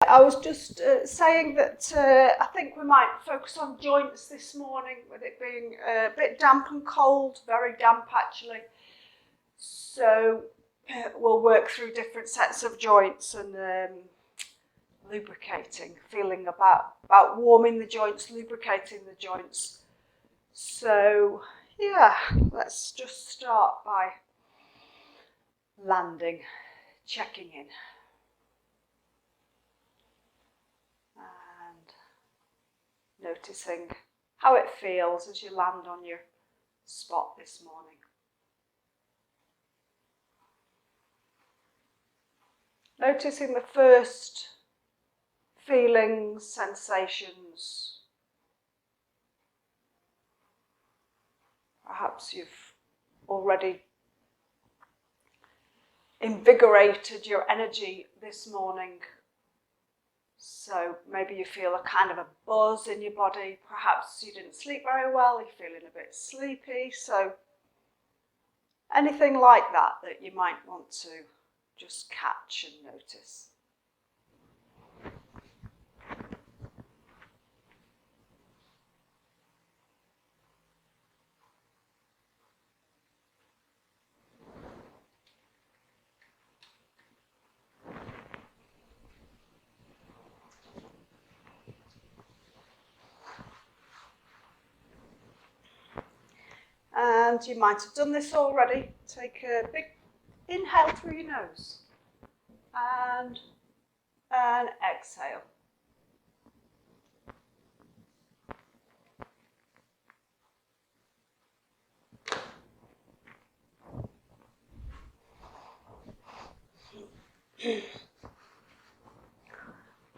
I was just saying that I think we might focus on joints this morning, with it being a bit damp and cold, very damp actually. So we'll work through different sets of joints and lubricating, feeling about warming the joints, lubricating the joints. So yeah, let's just start by landing, checking in. And noticing how it feels as you land on your spot this morning. Noticing the first feelings, sensations. Perhaps you've already invigorated your energy this morning. So maybe you feel a kind of a buzz in your body. Perhaps you didn't sleep very well, you're feeling a bit sleepy. So anything like that you might want to just catch and notice. And you might have done this already. Take a big inhale through your nose and an exhale.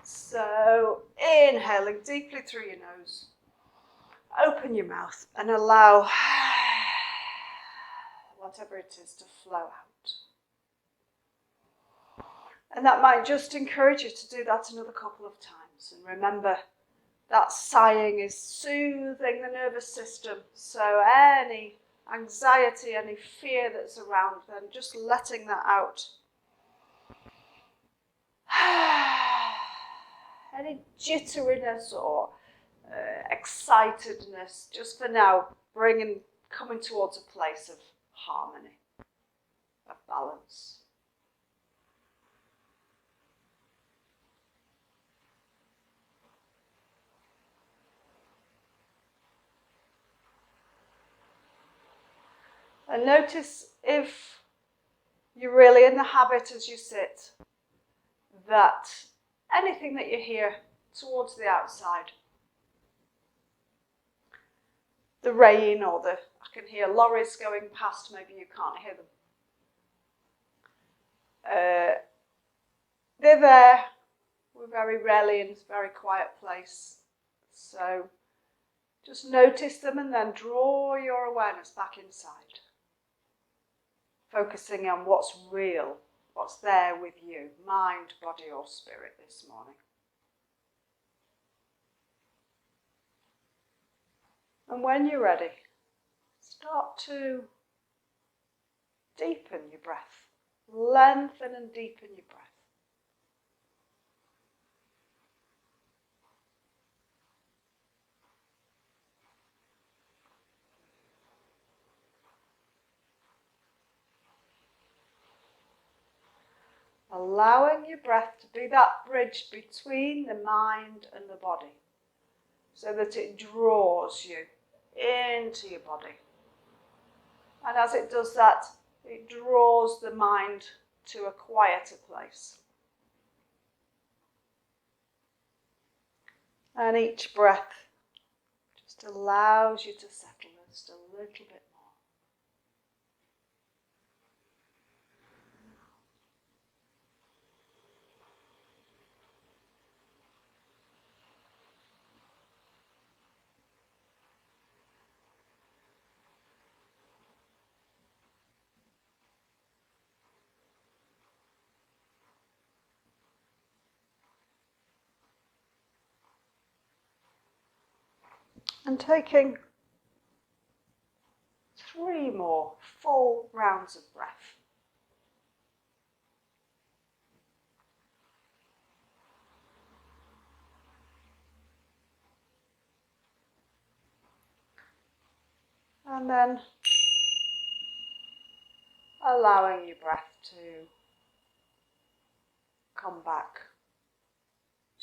So inhaling deeply through your nose. Open your mouth and allow whatever it is to flow out. And that might just encourage you to do that another couple of times. And remember, that sighing is soothing the nervous system. So any anxiety, any fear that's around, then just letting that out. Any jitteriness or excitedness, just for now, coming towards a place of harmony, of balance. And notice if you're really in the habit as you sit, that anything that you hear towards the outside, the rain or I can hear lorries going past, maybe you can't hear them. They're there. We're very rarely in a very quiet place. So just notice them and then draw your awareness back inside. Focusing on what's real, what's there with you, mind, body or spirit this morning. And when you're ready, start to deepen your breath. Lengthen and deepen your breath. Allowing your breath to be that bridge between the mind and the body, so that it draws you into your body. And as it does that, it draws the mind to a quieter place. And each breath just allows you to settle just a little bit more. And taking 3 more full rounds of breath. And then allowing your breath to come back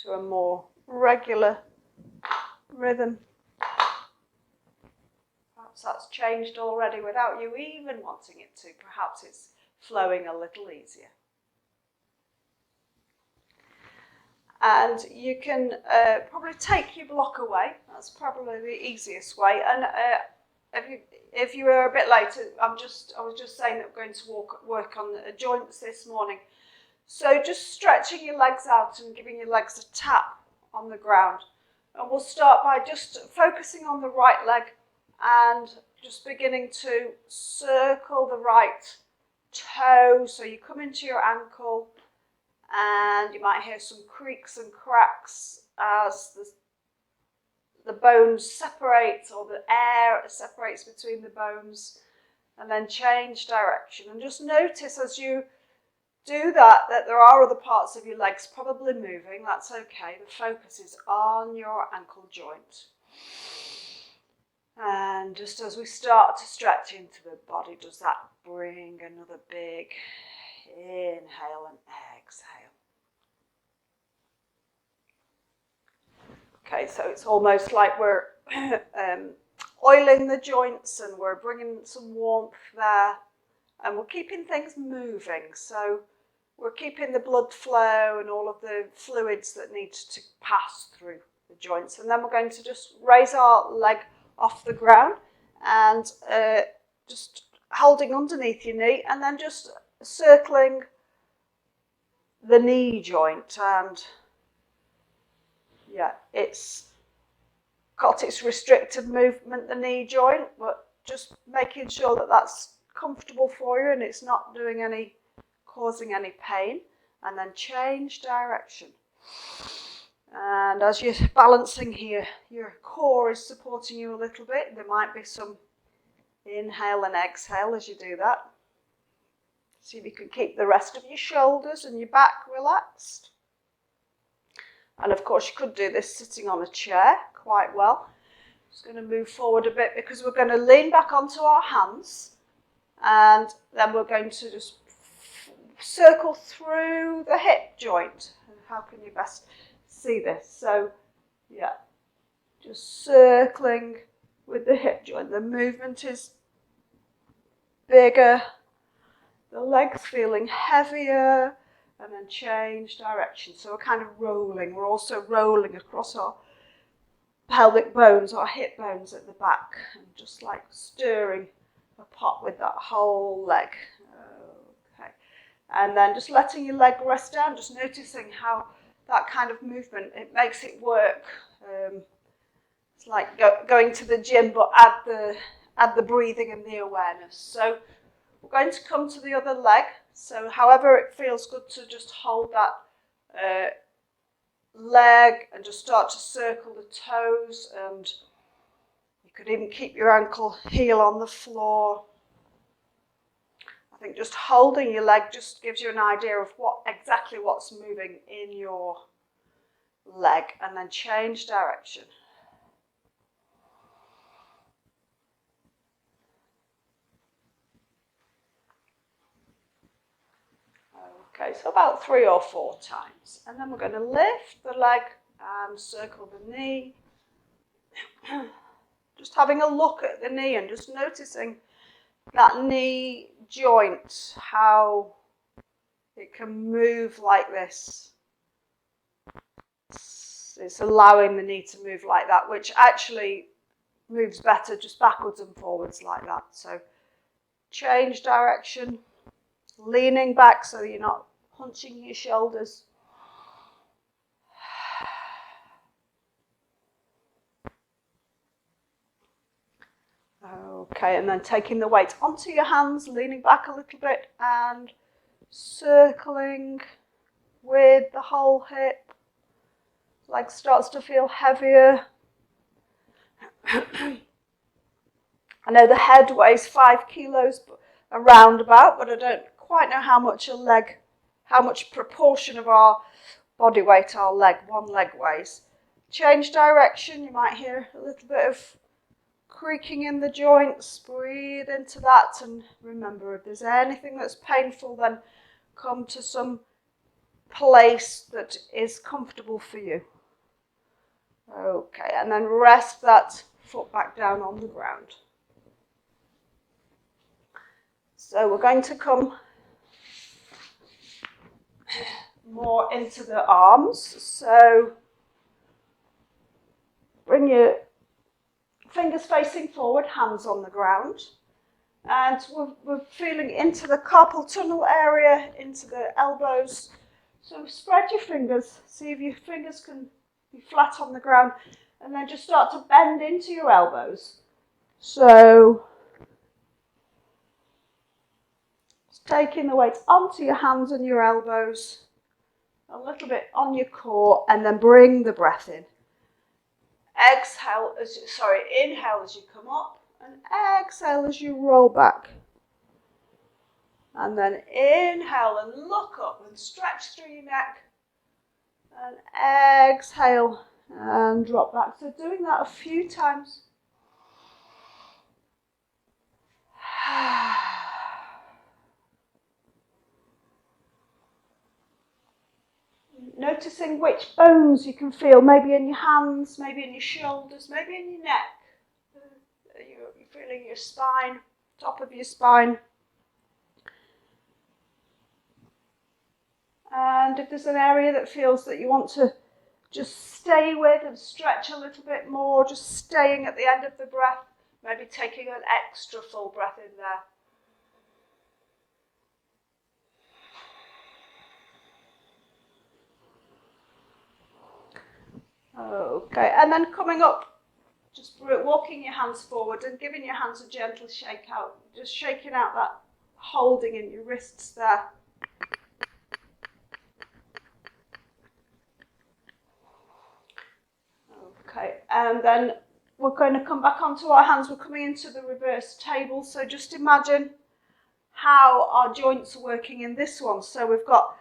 to a more regular rhythm. Perhaps that's changed already without you even wanting it to. Perhaps it's flowing a little easier. And you can probably take your block away. That's probably the easiest way. And if you were a bit later, I was just saying that we're going to work on the joints this morning. So just stretching your legs out and giving your legs a tap on the ground. And we'll start by just focusing on the right leg and just beginning to circle the right toe. So you come into your ankle and you might hear some creaks and cracks as the bones separate, or the air separates between the bones, and then change direction. And just notice as you do that there are other parts of your legs probably moving. That's okay. The focus is on your ankle joint. And just as we start to stretch into the body, does that bring another big inhale and exhale. Okay, so it's almost like we're oiling the joints and we're bringing some warmth there, and we're keeping things moving. So we're keeping the blood flow and all of the fluids that need to pass through the joints. And then we're going to just raise our leg off the ground and just holding underneath your knee, and then just circling the knee joint. And yeah, it's got its restricted movement, the knee joint, but just making sure that that's comfortable for you and it's not causing any pain. And then change direction. And as you're balancing here, your core is supporting you a little bit. There might be some inhale and exhale as you do that. See if you can keep the rest of your shoulders and your back relaxed. And of course you could do this sitting on a chair quite well. Just going to move forward a bit because we're going to lean back onto our hands, and then we're going to just circle through the hip joint. How can you best see this? So yeah, just circling with the hip joint. The movement is bigger, the legs feeling heavier, and then change direction. So we're kind of rolling. We're also rolling across our pelvic bones, our hip bones at the back, and just like stirring a pot with that whole leg. Okay. And then just letting your leg rest down, just noticing how that kind of movement, it makes it work. It's like going to the gym, but add the breathing and the awareness. So we're going to come to the other leg. So however it feels good to just hold that leg and just start to circle the toes, and you could even keep your ankle heel on the floor. I think just holding your leg just gives you an idea of exactly what's moving in your leg, and then change direction. Okay, so about 3 or 4 times. And then we're going to lift the leg and circle the knee. Just having a look at the knee and just noticing that knee joint, how it can move like this. It's allowing the knee to move like that, which actually moves better just backwards and forwards like that. So change direction, leaning back so you're not hunching your shoulders. Okay, and then taking the weight onto your hands, leaning back a little bit and circling with the whole hip. Leg starts to feel heavier. I know the head weighs 5 kilos around about, but I don't quite know how much proportion of our body weight one leg weighs. Change direction, you might hear a little bit of creaking in the joints, breathe into that, and remember, if there's anything that's painful, then come to some place that is comfortable for you. Okay, and then rest that foot back down on the ground. So we're going to come more into the arms. So bring your fingers facing forward, hands on the ground. And we're feeling into the carpal tunnel area, into the elbows. So spread your fingers, see if your fingers can be flat on the ground, and then just start to bend into your elbows. So taking the weight onto your hands and your elbows, a little bit on your core, and then bring the breath in. Inhale as you come up, and exhale as you roll back. And then inhale and look up and stretch through your neck. And exhale and drop back. So doing that a few times. Noticing which bones you can feel, maybe in your hands, maybe in your shoulders, maybe in your neck. You're feeling your spine, top of your spine. And if there's an area that feels that you want to just stay with and stretch a little bit more, just staying at the end of the breath, maybe taking an extra full breath in there. Okay, and then coming up, just walking your hands forward and giving your hands a gentle shake out, just shaking out that holding in your wrists there. Okay, and then we're going to come back onto our hands. We're coming into the reverse table, so just imagine how our joints are working in this one. So we've got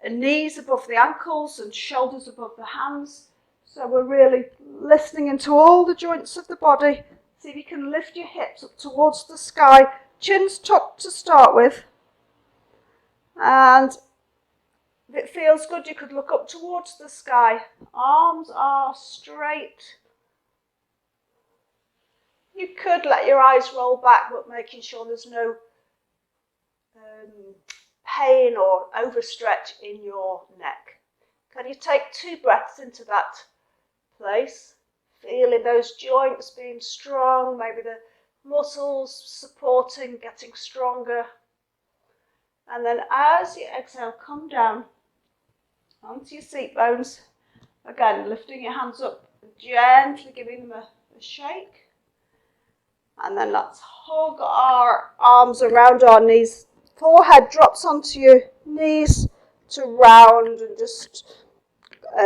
knees above the ankles and shoulders above the hands. So we're really listening into all the joints of the body. See if you can lift your hips up towards the sky. Chin's tucked to start with. And if it feels good, you could look up towards the sky. Arms are straight. You could let your eyes roll back, but making sure there's no pain or overstretch in your neck. Can you take 2 breaths into that place? Feeling those joints being strong, maybe the muscles supporting, getting stronger. And then as you exhale, come down onto your seat bones. Again, lifting your hands up, gently giving them a shake. And then let's hug our arms around our knees. Forehead drops onto your knees to round and just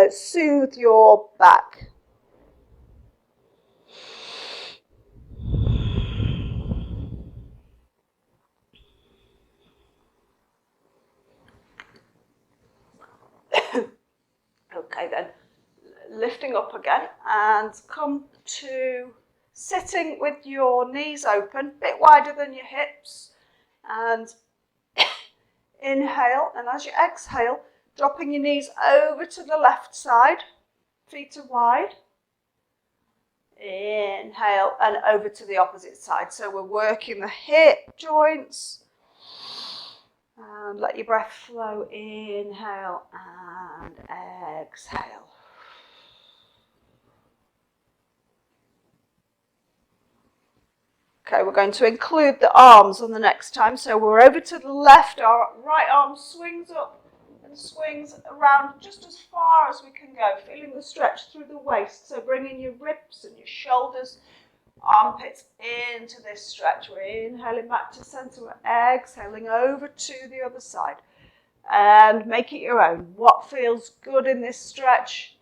soothe your back. Okay then, lifting up again and come to sitting with your knees open, a bit wider than your hips, and inhale, and as you exhale, dropping your knees over to the left side, feet are wide. Inhale and over to the opposite side. So we're working the hip joints. And let your breath flow. Inhale and exhale. Okay, we're going to include the arms on the next time. So we're over to the left, our right arm swings up and swings around just as far as we can go, feeling the stretch through the waist. So bringing your ribs and your shoulders, armpits into this stretch. We're inhaling back to center, we're exhaling over to the other side. And make it your own. What feels good in this stretch?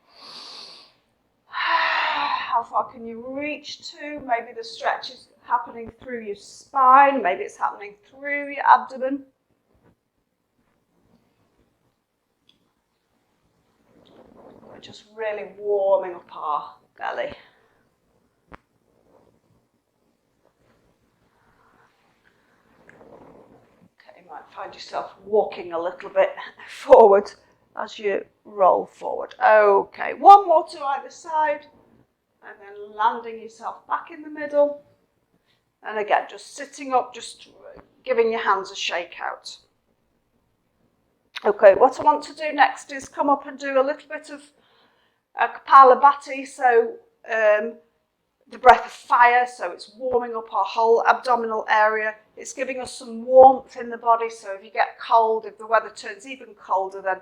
How far can you reach to? Maybe the stretch is happening through your spine, maybe it's happening through your abdomen. We're just really warming up our belly. Find yourself walking a little bit forward as you roll forward. Okay, one more to either side, and then landing yourself back in the middle. And again, just sitting up, just giving your hands a shake out. Okay, what I want to do next is come up and do a little bit of Kapalabhati, so the breath of fire, so it's warming up our whole abdominal area. It's giving us some warmth in the body, so if you get cold, if the weather turns even colder, then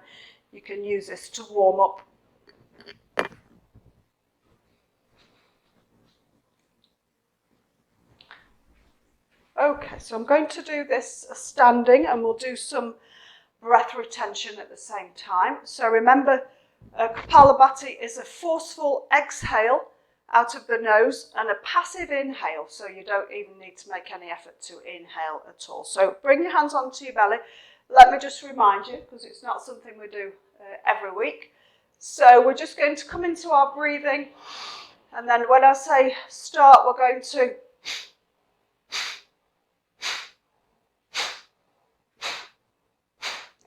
you can use this to warm up. Okay, so I'm going to do this standing, and we'll do some breath retention at the same time. So remember, Kapalabhati is a forceful exhale out of the nose and a passive inhale, so you don't even need to make any effort to inhale at all. So bring your hands onto your belly. Let me just remind you, because it's not something we do every week. So we're just going to come into our breathing, and then when I say start, we're going to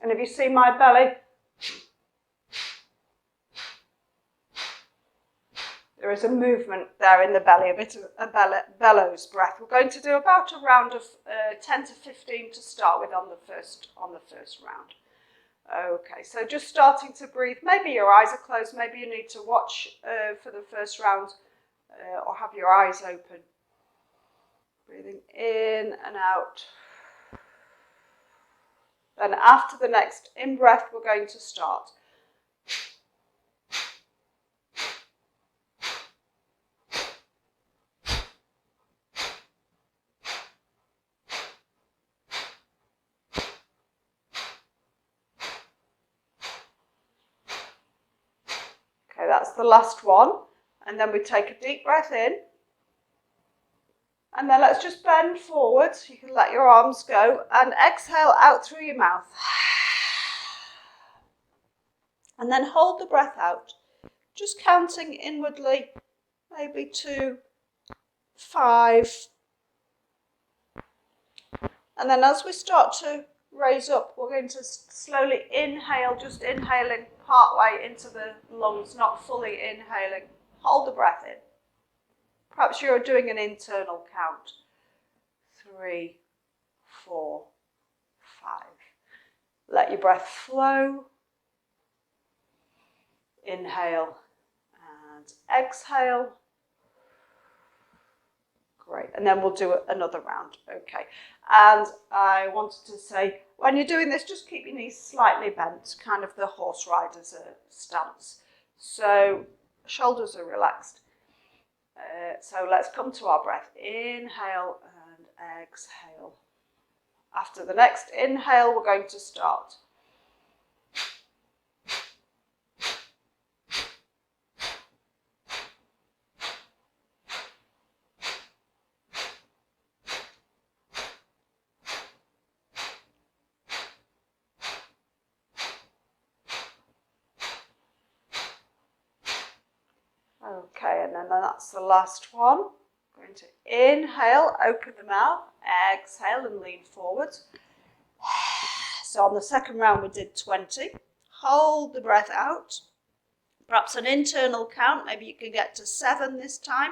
and if you see my belly, there is a movement there in the belly, a bit of a bellows breath. We're going to do about a round of 10 to 15 to start with on the first round. Okay, so just starting to breathe. Maybe your eyes are closed. Maybe you need to watch for the first round or have your eyes open. Breathing in and out. Then after the next in-breath, we're going to start. Okay, that's the last one. And then we take a deep breath in. And then let's just bend forward. You can let your arms go and exhale out through your mouth. And then hold the breath out, just counting inwardly, maybe 2, 5. And then as we start to raise up, we're going to slowly inhale, just inhaling part way into the lungs, not fully inhaling. Hold the breath in. Perhaps you're doing an internal count. 3, 4, 5. Let your breath flow. Inhale and exhale. Great. And then we'll do another round. Okay. And I wanted to say, when you're doing this, just keep your knees slightly bent, kind of the horse rider's stance. So shoulders are relaxed. So let's come to our breath. Inhale and exhale. After the next inhale, we're going to start. Okay, and then that's the last one. Going to inhale, open the mouth, exhale and lean forward. So on the second round we did 20. Hold the breath out. Perhaps an internal count, maybe you can get to 7 this time.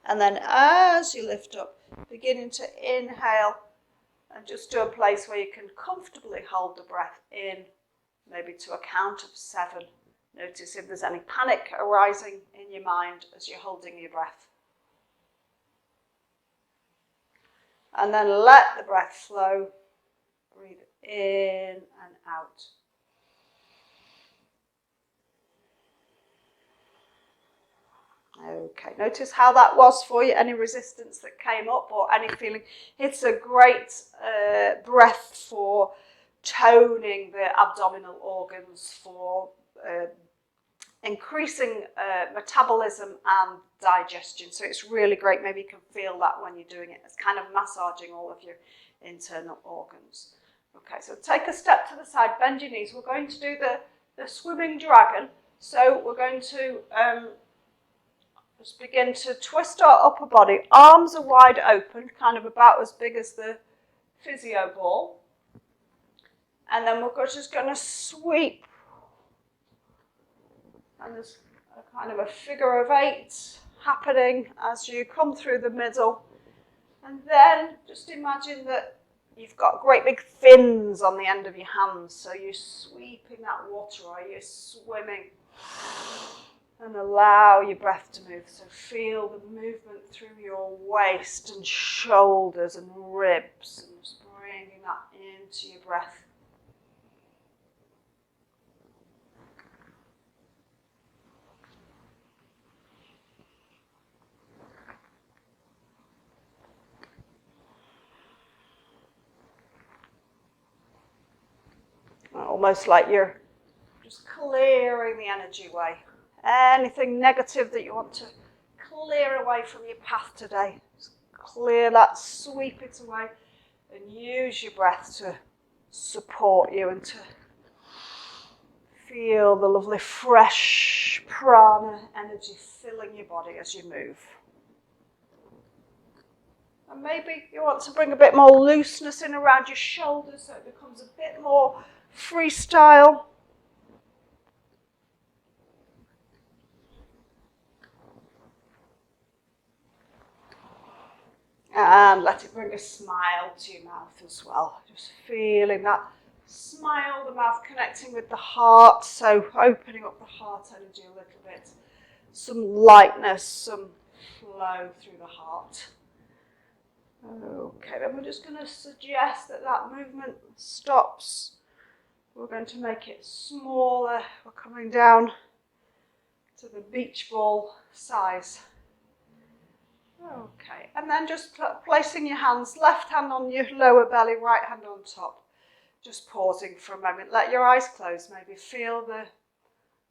And then as you lift up, beginning to inhale and just do a place where you can comfortably hold the breath in, maybe to a count of 7. Notice if there's any panic arising in your mind as you're holding your breath. And then let the breath flow. Breathe in and out. Okay, notice how that was for you, any resistance that came up or any feeling. It's a great breath for toning the abdominal organs, for increasing metabolism and digestion. So it's really great. Maybe you can feel that when you're doing it. It's kind of massaging all of your internal organs. Okay, so take a step to the side, bend your knees. We're going to do the swimming dragon. So we're going to Just begin to twist our upper body. Arms are wide open, kind of about as big as the physio ball. And then we're just going to sweep. And there's a kind of a figure of 8 happening as you come through the middle. And then just imagine that you've got great big fins on the end of your hands. So you're sweeping that water, or you're swimming. And allow your breath to move. So feel the movement through your waist and shoulders and ribs. And just bringing that into your breath. Almost like you're just clearing the energy away. Anything negative that you want to clear away from your path today, just clear that, sweep it away, and use your breath to support you and to feel the lovely fresh prana energy filling your body as you move. And maybe you want to bring a bit more looseness in around your shoulders so it becomes a bit more freestyle. And let it bring a smile to your mouth as well. Just feeling that smile, the mouth connecting with the heart. So opening up the heart energy a little bit. Some lightness, some flow through the heart. Okay, then we're just going to suggest that movement stops. We're going to make it smaller. We're coming down to the beach ball size. Okay, and then just placing your hands, left hand on your lower belly, right hand on top. Just pausing for a moment. Let your eyes close. Maybe feel the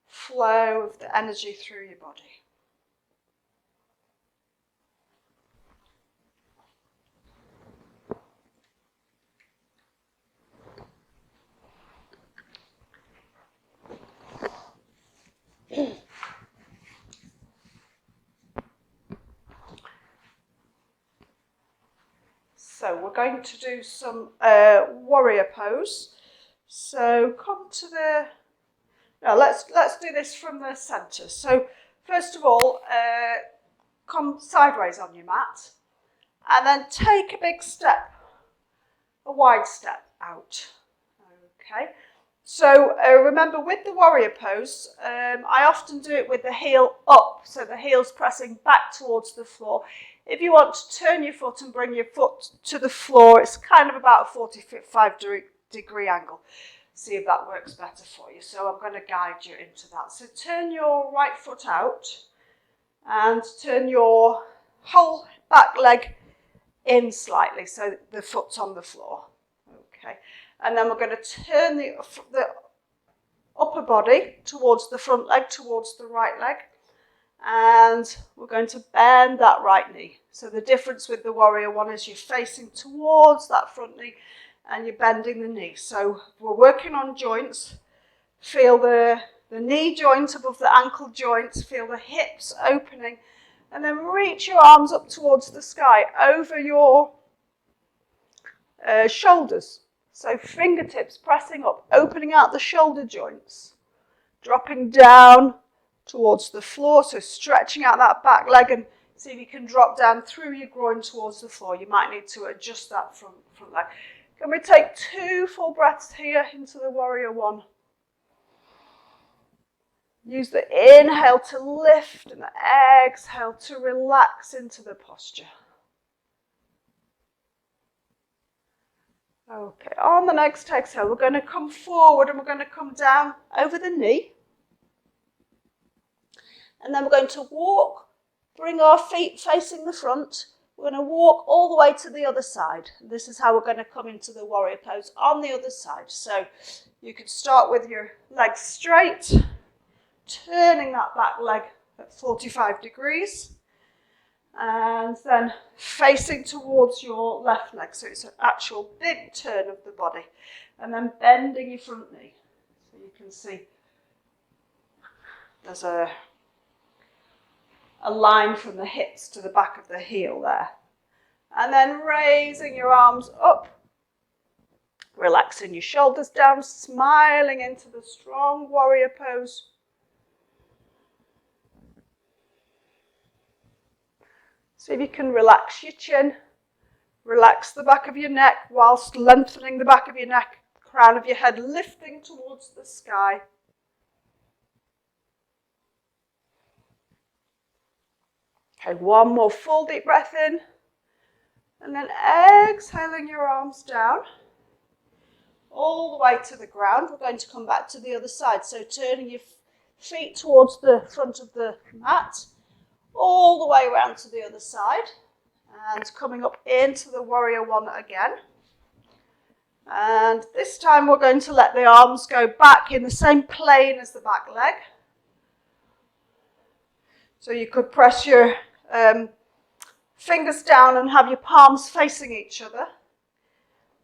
flow of the energy through your body. So we're going to do some warrior pose. So come to the. Now let's do this from the centre. So first of all, come sideways on your mat, and then take a big step, a wide step out. Okay. So remember, with the warrior pose, I often do it with the heel up, so the heel's pressing back towards the floor. If you want to turn your foot and bring your foot to the floor, it's kind of about a 45-degree angle. See if that works better for you. So I'm going to guide you into that. So turn your right foot out and turn your whole back leg in slightly, so the foot's on the floor. Okay. And then we're going to turn the upper body towards the front leg, towards the right leg. And we're going to bend that right knee. So the difference with the warrior one is you're facing towards that front knee and you're bending the knee. So we're working on joints. Feel the knee joint above the ankle joints. Feel the hips opening. And then reach your arms up towards the sky over your shoulders. So fingertips pressing up, opening out the shoulder joints. Dropping down towards the floor, so stretching out that back leg and see if you can drop down through your groin towards the floor. You might need to adjust that front leg. Can we take 2 full breaths here into the warrior one? Use the inhale to lift and the exhale to relax into the posture. Okay, on the next exhale, we're going to come forward and we're going to come down over the knee. And then we're going to walk, bring our feet facing the front. We're going to walk all the way to the other side. This is how we're going to come into the warrior pose on the other side. So you can start with your legs straight, turning that back leg at 45 degrees. And then facing towards your left leg. So it's an actual big turn of the body. And then bending your front knee. So you can see there's a a line from the hips to the back of the heel there. And then raising your arms up, relaxing your shoulders down, smiling into the strong warrior pose. See if you can relax your chin, relax the back of your neck whilst lengthening the back of your neck, crown of your head lifting towards the sky. Okay, one more full deep breath in, and then exhaling your arms down all the way to the ground. We're going to come back to the other side, so turning your feet towards the front of the mat, all the way around to the other side, and coming up into the warrior one again. And this time we're going to let the arms go back in the same plane as the back leg. So you could press your fingers down and have your palms facing each other.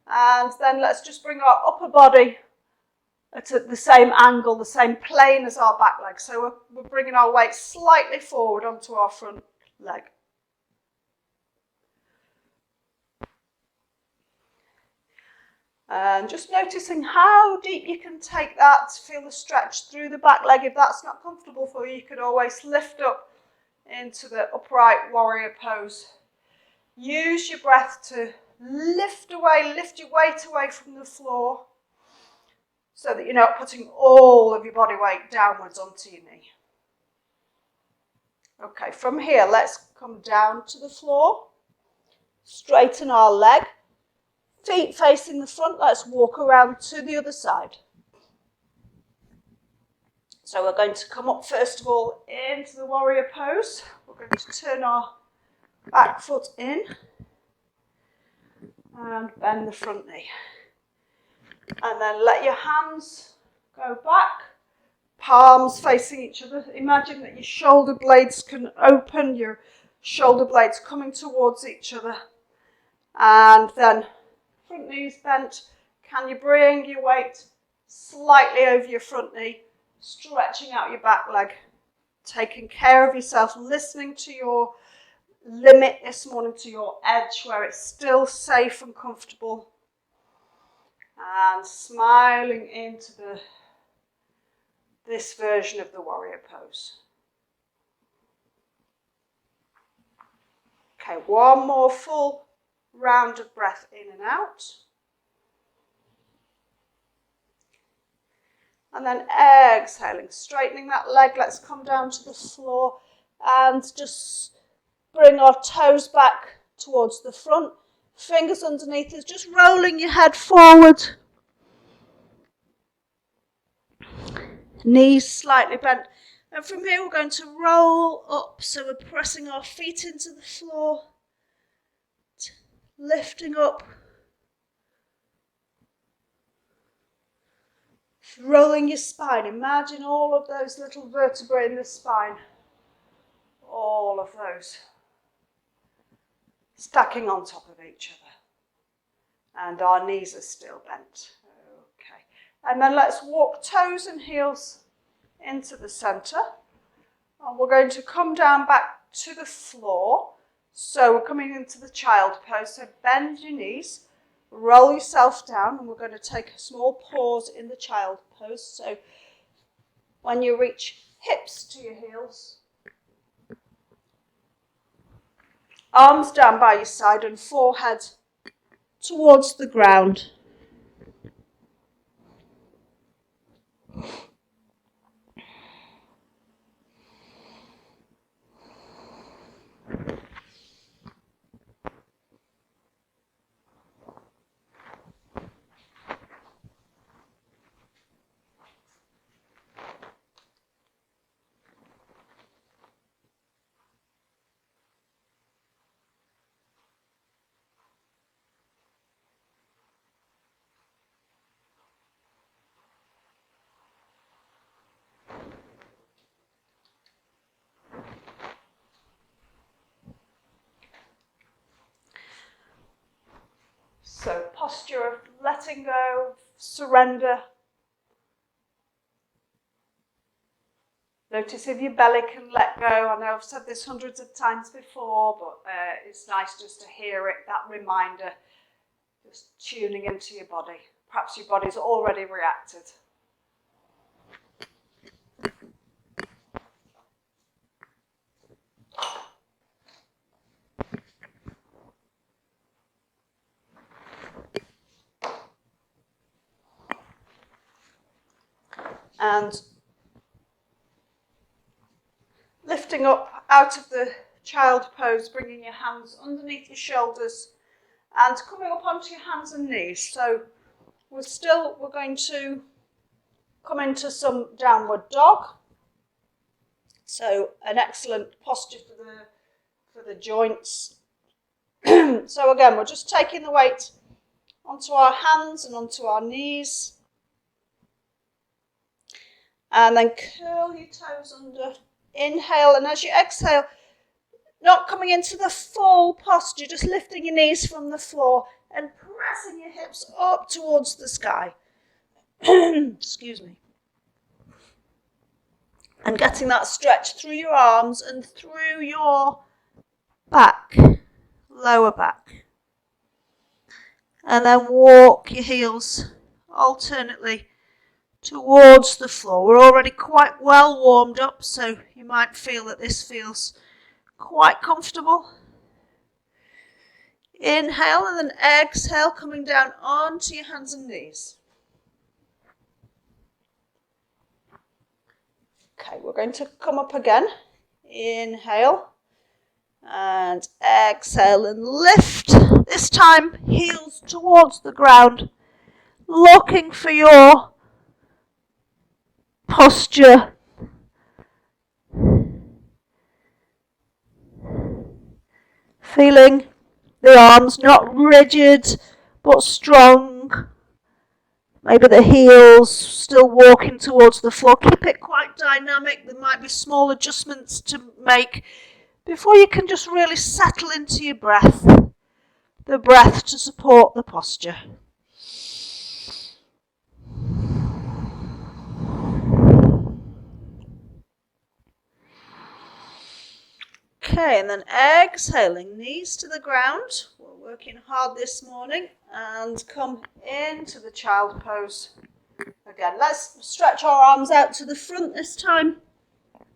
And then let's just bring our upper body at the same angle, the same plane as our back leg. So we're bringing our weight slightly forward onto our front leg. And just noticing how deep you can take that, feel the stretch through the back leg. If that's not comfortable for you, you could always lift up into the upright warrior pose. Use your breath to lift your weight away from the floor so that you're not putting all of your body weight downwards onto your knee. Okay, from here, let's come down to the floor, straighten our leg, feet facing the front. Let's walk around to the other side. So we're going to come up first of all into the warrior pose. We're going to turn our back foot in and bend the front knee. And then let your hands go back, palms facing each other. Imagine that your shoulder blades can open, your shoulder blades coming towards each other. And then front knees bent. Can you bring your weight slightly over your front knee, stretching out your back leg, taking care of yourself, listening to your limit this morning, to your edge where it's still safe and comfortable, and smiling into this version of the warrior pose. Okay, one more full round of breath in and out. And then exhaling, straightening that leg. Let's come down to the floor and just bring our toes back towards the front. Fingers underneath us, just rolling your head forward. Knees slightly bent. And from here we're going to roll up. So we're pressing our feet into the floor, lifting up, rolling your spine. Imagine all of those little vertebrae in the spine, all of those stacking on top of each other. And our knees are still bent. Okay. And then let's walk toes and heels into the centre. And we're going to come down back to the floor. So we're coming into the child pose. So bend your knees, roll yourself down, and we're going to take a small pause in the child pose. So when you reach hips to your heels, arms down by your side and forehead towards the ground. So posture of letting go, surrender. Notice if your belly can let go. I know I've said this hundreds of times before, but it's nice just to hear it, that reminder, just tuning into your body. Perhaps your body's already reacted. And lifting up out of the child pose, bringing your hands underneath your shoulders and coming up onto your hands and knees. So we're going to come into some downward dog. So an excellent posture for the joints. So again, we're just taking the weight onto our hands and onto our knees. And then curl your toes under. Inhale, and as you exhale, not coming into the full posture, just lifting your knees from the floor and pressing your hips up towards the sky. Excuse me. And getting that stretch through your arms and through your back, lower back. And then walk your heels alternately towards the floor. We're already quite well warmed up, so you might feel that this feels quite comfortable. Inhale and then exhale, coming down onto your hands and knees. Okay, we're going to come up again. Inhale and exhale and lift. This time, heels towards the ground, looking for your posture. Feeling the arms not rigid but strong. Maybe the heels still walking towards the floor. Keep it quite dynamic. There might be small adjustments to make before you can just really settle into your breath. The breath to support the posture. Okay, and then exhaling, knees to the ground. We're working hard this morning, and come into the child pose. Again, let's stretch our arms out to the front this time,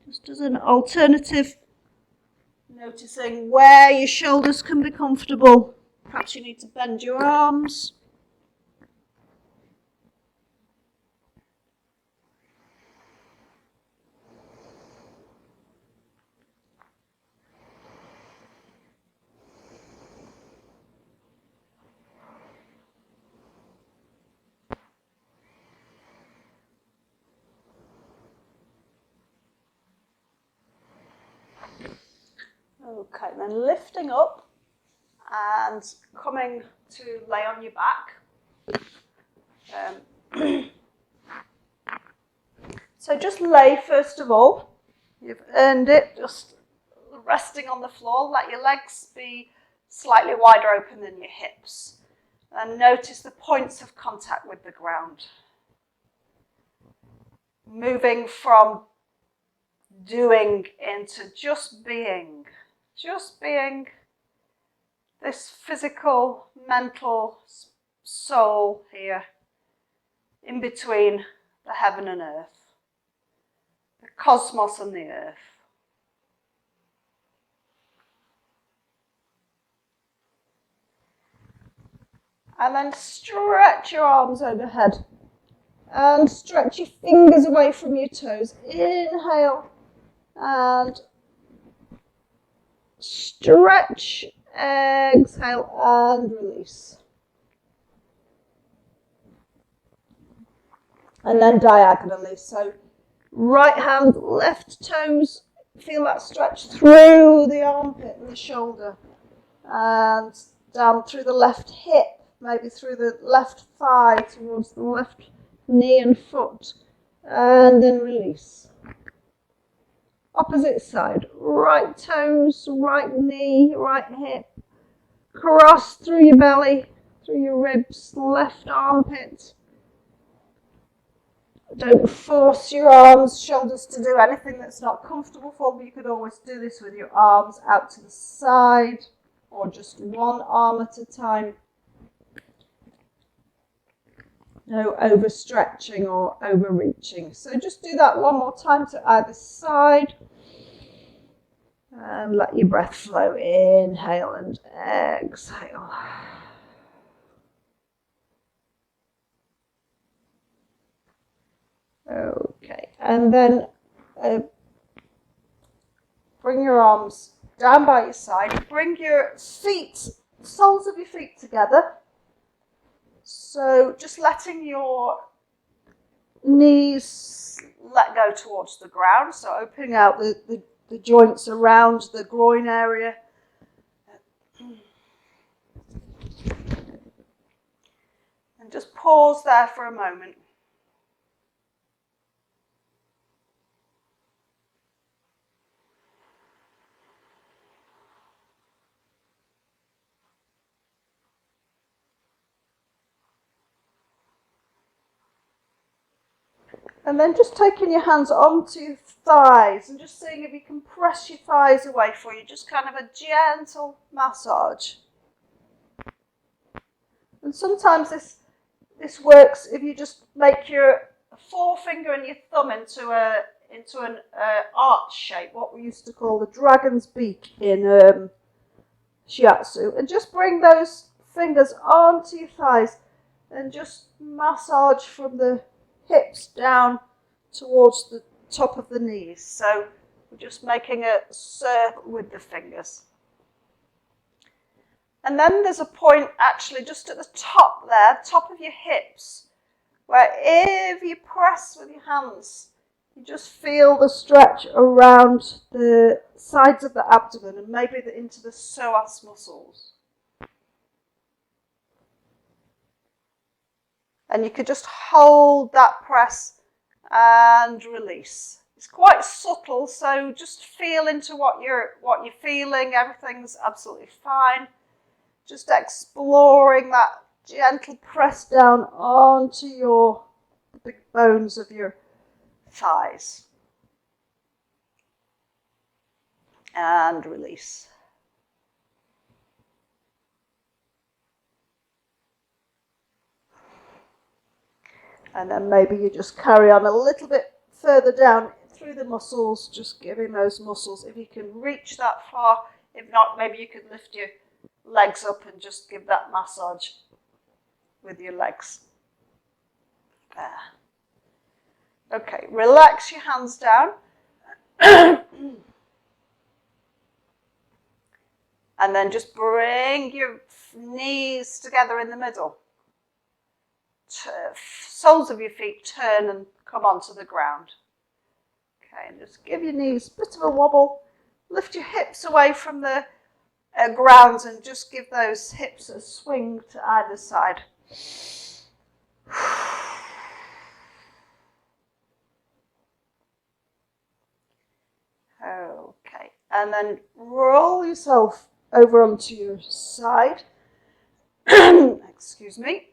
just as an alternative. Noticing where your shoulders can be comfortable. Perhaps you need to bend your arms. Okay, then lifting up and coming to lay on your back. So just lay first of all. You've earned it, just resting on the floor. Let your legs be slightly wider open than your hips. And notice the points of contact with the ground. Moving from doing into just being. Just being this physical, mental soul here in between the heaven and earth, the cosmos and the earth. And then stretch your arms overhead and stretch your fingers away from your toes. Inhale and stretch, exhale and release. And then diagonally. So right hand, left toes, feel that stretch through the armpit and the shoulder. And down through the left hip, maybe through the left thigh towards the left knee and foot. And then release. Opposite side, right toes, right knee, right hip, cross through your belly, through your ribs, left armpit, Don't force your arms, shoulders to do anything that's not comfortable for them. You could always do this with your arms out to the side or just one arm at a time. No overstretching or overreaching. So just do that one more time to either side. And let your breath flow. Inhale and exhale. Okay, and then bring your arms down by your side. Bring your feet, soles of your feet together. So just letting your knees let go towards the ground. So opening out the joints around the groin area. And just pause there for a moment. And then just taking your hands onto your thighs and just seeing if you can press your thighs away for you. Just kind of a gentle massage. And sometimes this works if you just make your forefinger and your thumb into an arch shape, what we used to call the dragon's beak in shiatsu. And just bring those fingers onto your thighs and just massage from the hips down towards the top of the knees. So we're just making a circle with the fingers. And then there's a point actually just at the top there, top of your hips, where if you press with your hands, you just feel the stretch around the sides of the abdomen and maybe into the psoas muscles. And you could just hold that press and release. It's quite subtle, so just feel into what you're feeling. Everything's absolutely fine. Just exploring that gentle press down onto the big bones of your thighs. And release. And then maybe you just carry on a little bit further down through the muscles, just giving those muscles, if you can reach that far. If not, maybe you could lift your legs up and just give that massage with your legs. There. Okay, relax your hands down. And then just bring your knees together in the middle. Soles of your feet turn and come onto the ground. Okay, and just give your knees a bit of a wobble. Lift your hips away from the ground and just give those hips a swing to either side. Okay, and then roll yourself over onto your side. Excuse me.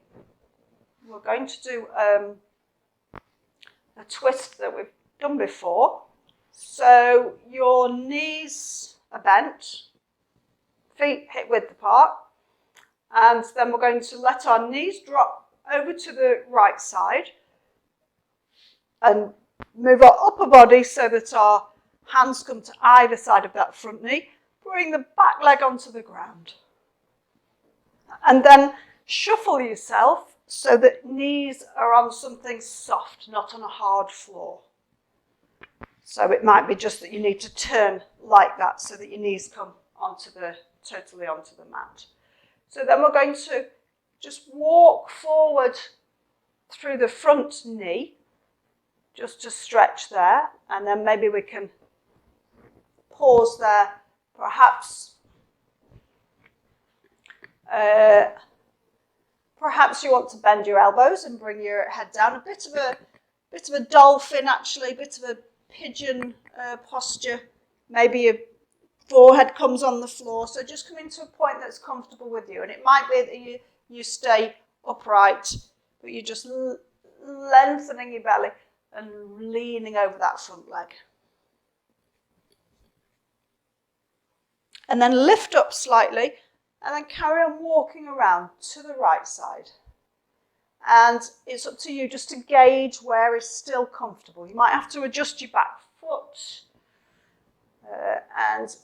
We're going to do a twist that we've done before. So your knees are bent, feet hip width apart, and then we're going to let our knees drop over to the right side and move our upper body so that our hands come to either side of that front knee. Bring the back leg onto the ground. And then shuffle yourself so that knees are on something soft, not on a hard floor. So it might be just that you need to turn like that so that your knees come totally onto the mat. So then we're going to just walk forward through the front knee, just to stretch there, and then maybe we can pause there, perhaps you want to bend your elbows and bring your head down. A bit of a dolphin, actually, a bit of a pigeon posture. Maybe your forehead comes on the floor. So just come into a point that's comfortable with you. And it might be that you stay upright, but you're just lengthening your belly. and leaning over that front leg. And then lift up slightly and then carry on walking around to the right side. And it's up to you just to gauge where is still comfortable. You might have to adjust your back foot. And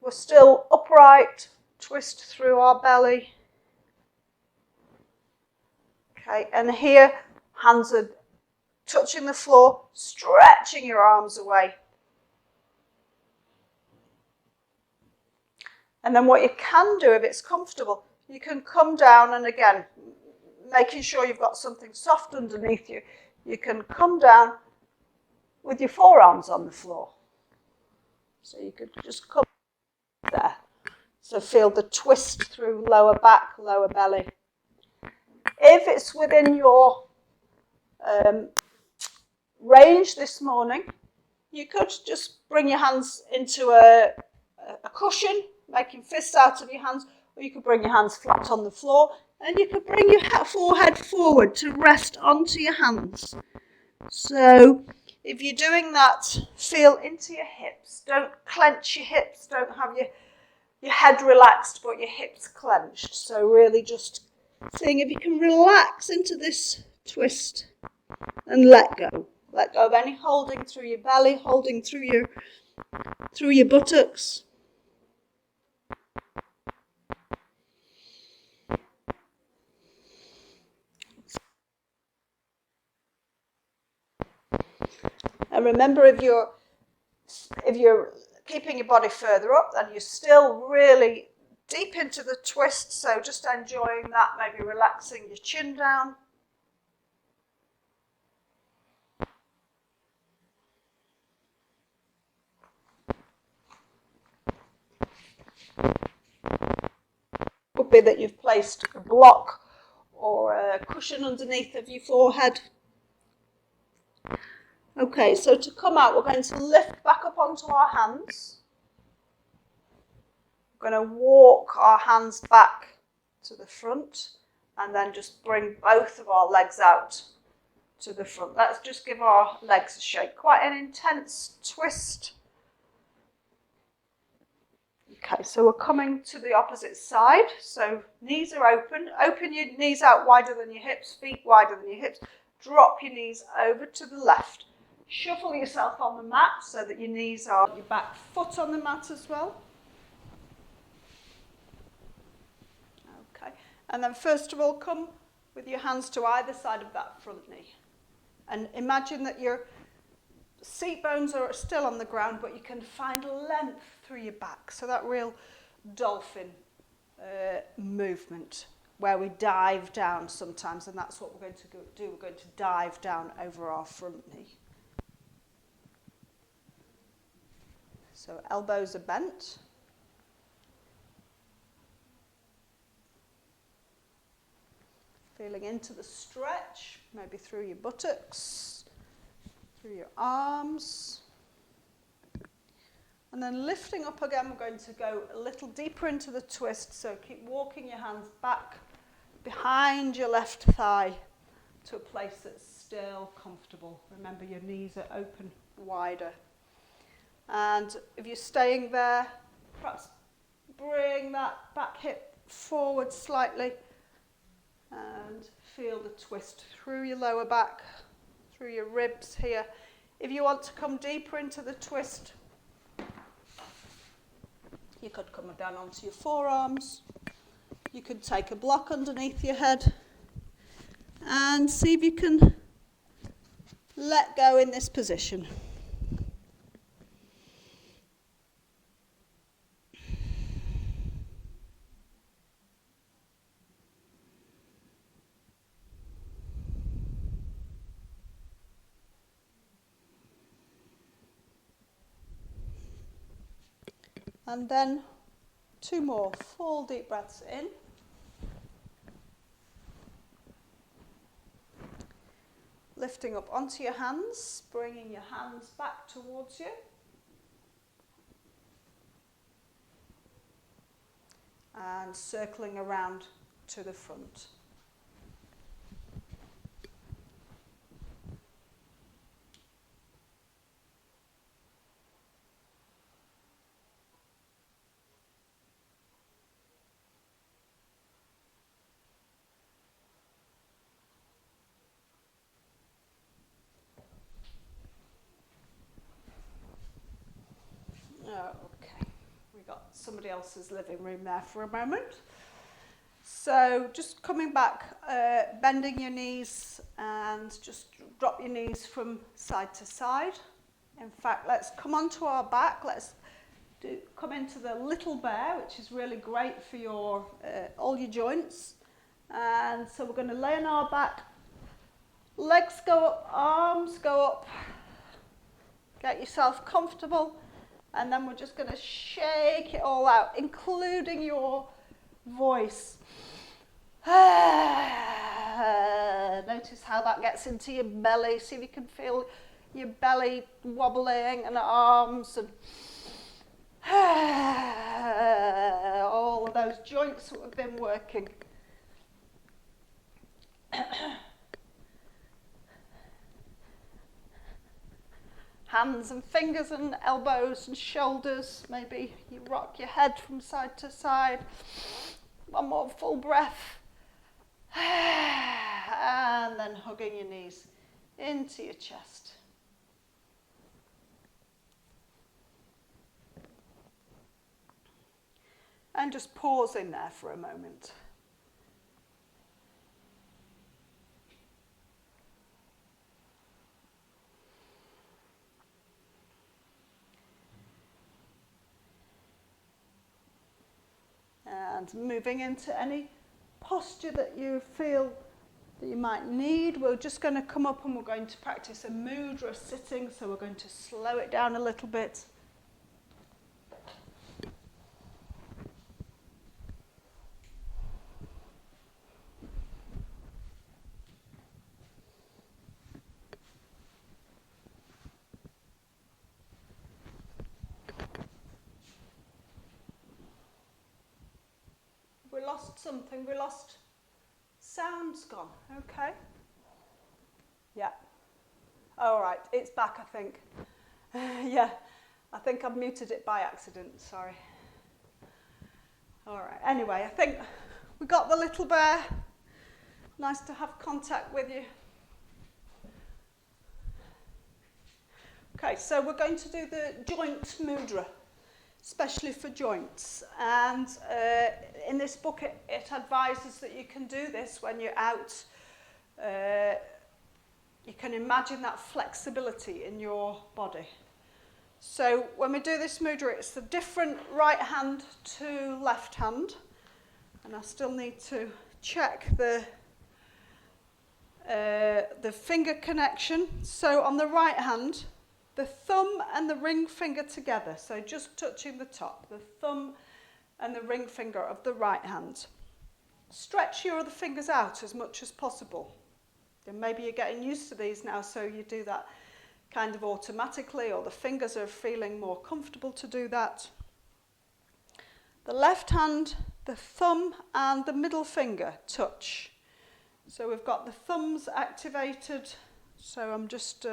we're still upright, twist through our belly. Okay, and here, hands are touching the floor, stretching your arms away. And then what you can do, if it's comfortable, you can come down and again, making sure you've got something soft underneath you, you can come down with your forearms on the floor. So you could just come there. So feel the twist through lower back, lower belly. If it's within your range this morning, you could just bring your hands into a cushion, making fists out of your hands, or you could bring your hands flat on the floor, and you could bring your forehead forward to rest onto your hands. So if you're doing that, feel into your hips. Don't clench your hips, don't have your head relaxed but your hips clenched. So really just seeing if you can relax into this twist and let go. Let go of any holding through your belly, holding through your buttocks. And remember, if you're keeping your body further up, then you're still really deep into the twist. So just enjoying that, maybe relaxing your chin down. Could be that you've placed a block or a cushion underneath of your forehead. Okay, so to come out, we're going to lift back up onto our hands. We're going to walk our hands back to the front and then just bring both of our legs out to the front. Let's just give our legs a shake. Quite an intense twist. Okay, so we're coming to the opposite side. So knees are open. Open your knees out wider than your hips, feet wider than your hips. Drop your knees over to the left. Shuffle yourself on the mat so that your knees are your back foot on the mat as well. Okay, and then first of all, come with your hands to either side of that front knee. And imagine that your seat bones are still on the ground, but you can find length through your back. So that real dolphin movement where we dive down sometimes, and that's what we're going to do. We're going to dive down over our front knee. So elbows are bent. Feeling into the stretch, maybe through your buttocks, through your arms. And then lifting up again, we're going to go a little deeper into the twist. So keep walking your hands back behind your left thigh to a place that's still comfortable. Remember, your knees are open wider. And if you're staying there, perhaps bring that back hip forward slightly and feel the twist through your lower back, through your ribs here. If you want to come deeper into the twist, you could come down onto your forearms. You could take a block underneath your head and see if you can let go in this position. And then 2 more full deep breaths in. Lifting up onto your hands, bringing your hands back towards you. And circling around to the front. somebody else's living room there for a moment. So just coming back, bending your knees and just drop your knees from side to side. In fact, let's come onto our back. Let's come into the little bear, which is really great for your all your joints. And so we're going to lay on our back. Legs go up, arms go up. Get yourself comfortable. And then we're just going to shake it all out, including your voice. Notice how that gets into your belly. See if you can feel your belly wobbling and arms and all of those joints that have been working. Hands and fingers and elbows and shoulders. Maybe you rock your head from side to side. One more full breath. And then hugging your knees into your chest. And just pausing there for a moment. And moving into any posture that you feel that you might need. We're just going to come up and we're going to practice a mudra sitting, so we're going to slow it down a little bit. We lost something, we lost sound's gone, okay. Yeah. All right, it's back, I think. Yeah, I think I've muted it by accident, sorry. All right, anyway, I think we got the little bear. Nice to have contact with you. Okay, so we're going to do the joint mudra, especially for joints. And in this book, it advises that you can do this when you're out. You can imagine that flexibility in your body. So when we do this mudra, it's a different right hand to left hand. And I still need to check the finger connection. So on the right hand, the thumb and the ring finger together, so just touching the top, the thumb and the ring finger of the right hand. Stretch your other fingers out as much as possible. And maybe you're getting used to these now, so you do that kind of automatically, or the fingers are feeling more comfortable to do that. The left hand, the thumb and the middle finger touch. So we've got the thumbs activated, so I'm just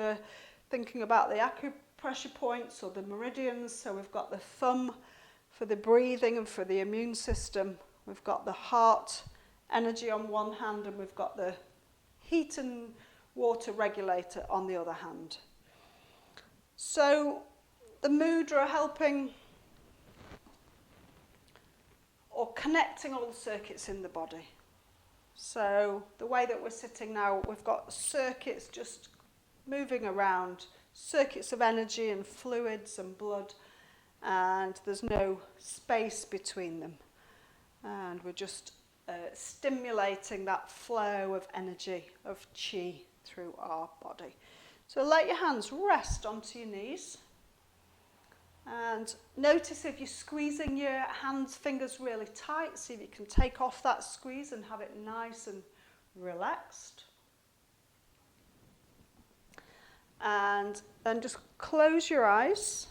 thinking about the acupressure points or the meridians. So we've got the thumb for the breathing and for the immune system. We've got the heart energy on one hand, and we've got the heat and water regulator on the other hand. So the mudra helping or connecting all the circuits in the body. So the way that we're sitting now, we've got circuits just moving around, circuits of energy and fluids and blood, and there's no space between them. And we're just stimulating that flow of energy, of chi, through our body. So let your hands rest onto your knees. And notice if you're squeezing your hands, fingers really tight, see if you can take off that squeeze and have it nice and relaxed. And then just close your eyes.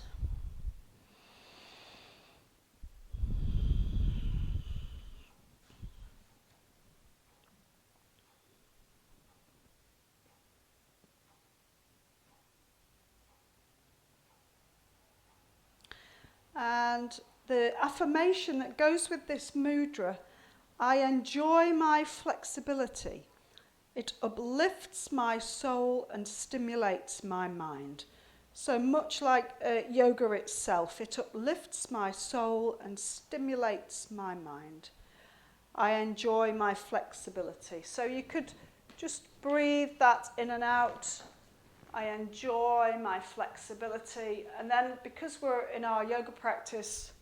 And the affirmation that goes with this mudra, I enjoy my flexibility. It uplifts my soul and stimulates my mind. So much like yoga itself, it uplifts my soul and stimulates my mind. I enjoy my flexibility. So you could just breathe that in and out. I enjoy my flexibility. And then because we're in our yoga practice,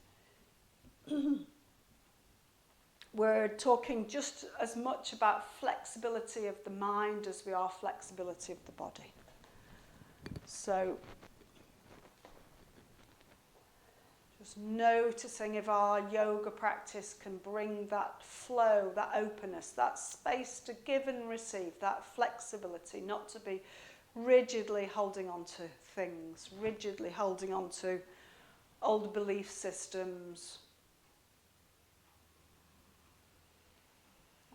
we're talking just as much about flexibility of the mind as we are flexibility of the body. So just noticing if our yoga practice can bring that flow, that openness, that space to give and receive, that flexibility, not to be rigidly holding on to things, rigidly holding on to old belief systems.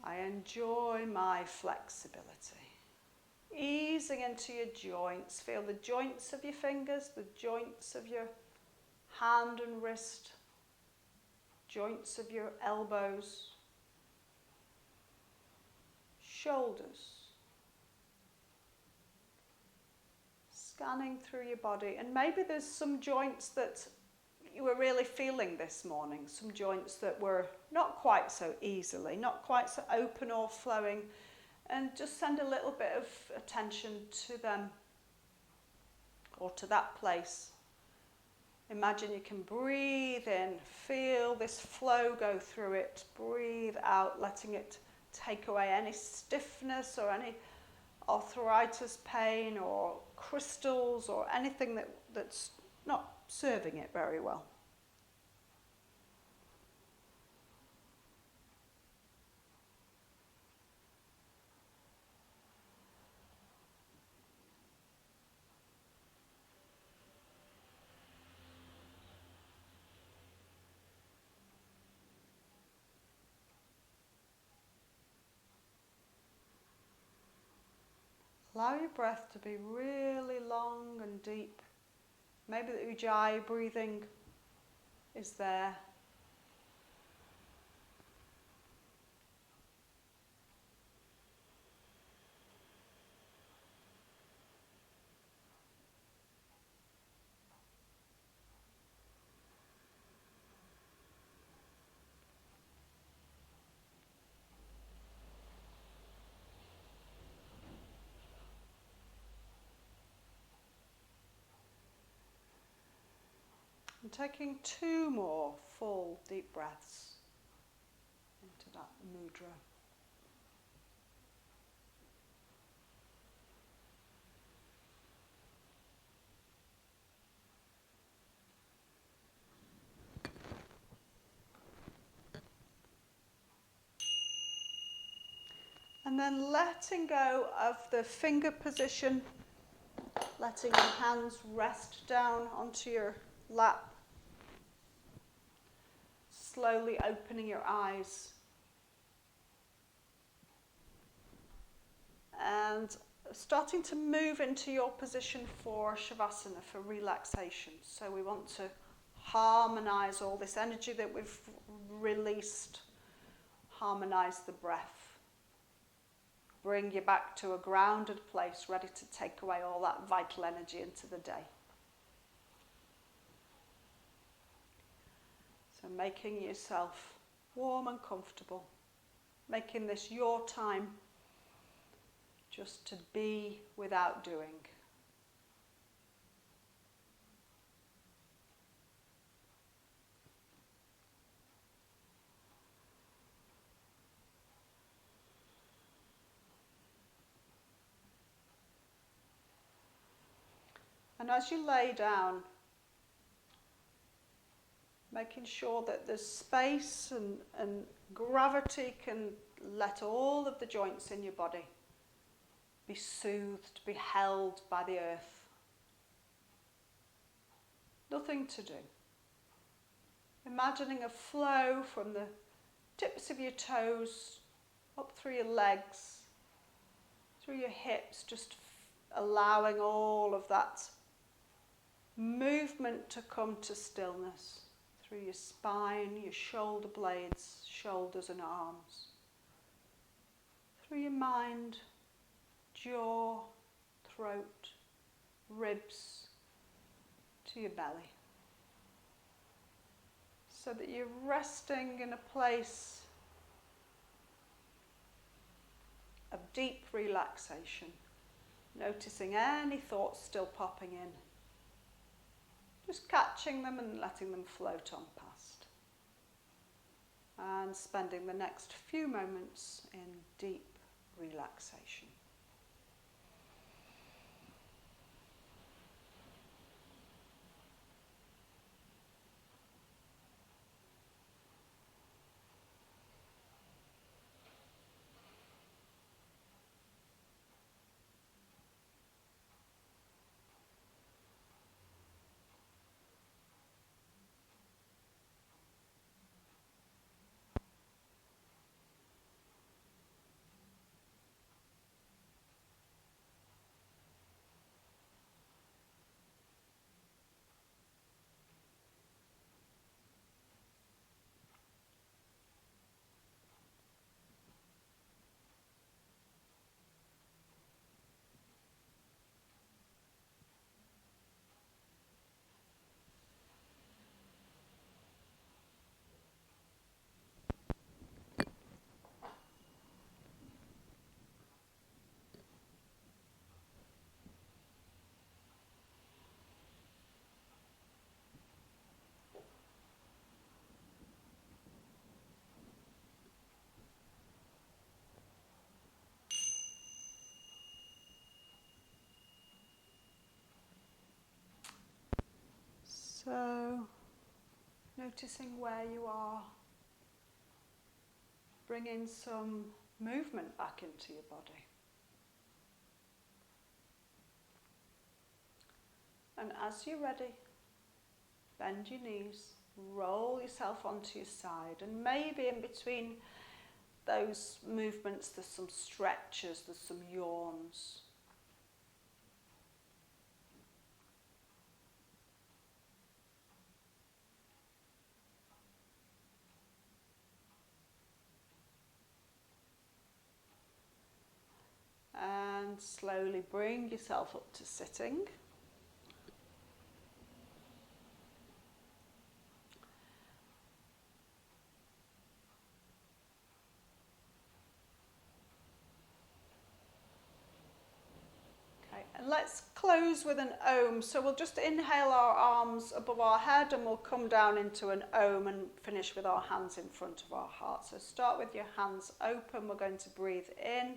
I enjoy my flexibility. Easing into your joints. Feel the joints of your fingers, the joints of your hand and wrist, joints of your elbows, shoulders. Scanning through your body. And maybe there's some joints that you were really feeling this morning, some joints that were not quite so easily, not quite so open or flowing, and just send a little bit of attention to them or to that place. Imagine you can breathe in, feel this flow go through it, breathe out, letting it take away any stiffness or any arthritis pain or crystals or anything that's not serving it very well. Allow your breath to be really long and deep. Maybe the Ujjayi breathing is there. And taking 2 more full deep breaths into that mudra. And then letting go of the finger position, letting your hands rest down onto your lap. Slowly opening your eyes. And starting to move into your position for Shavasana, for relaxation. So we want to harmonize all this energy that we've released, harmonize the breath. Bring you back to a grounded place, ready to take away all that vital energy into the day. So making yourself warm and comfortable, making this your time just to be without doing. And as you lay down, making sure that there's space and gravity can let all of the joints in your body be soothed, be held by the earth. Nothing to do. Imagining a flow from the tips of your toes up through your legs, through your hips, just allowing all of that movement to come to stillness through your spine, your shoulder blades, shoulders and arms, through your mind, jaw, throat, ribs, to your belly, so that you're resting in a place of deep relaxation, noticing any thoughts still popping in, just catching them and letting them float on past, and spending the next few moments in deep relaxation. So, noticing where you are, bringing some movement back into your body. And as you're ready, bend your knees, roll yourself onto your side, and maybe in between those movements there's some stretches, there's some yawns. And slowly bring yourself up to sitting. Okay, and let's close with an Om. So we'll just inhale our arms above our head and we'll come down into an Om and finish with our hands in front of our heart. So start with your hands open. We're going to breathe in.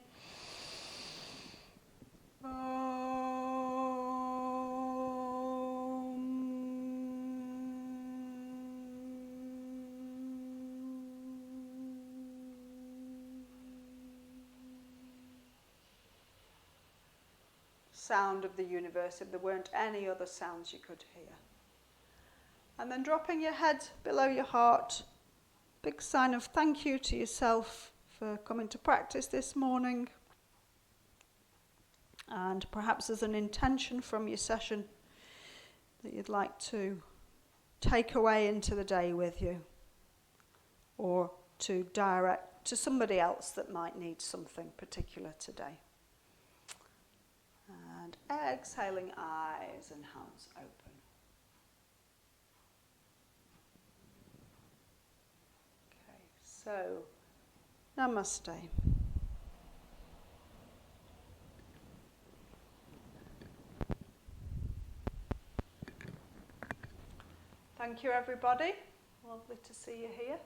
Sound of the universe, if there weren't any other sounds you could hear. And then dropping your head below your heart, big sign of thank you to yourself for coming to practice this morning. And perhaps there's an intention from your session that you'd like to take away into the day with you, or to direct to somebody else that might need something particular today. And exhaling, eyes and hands open. Okay, so namaste. Thank you, everybody. Lovely to see you here.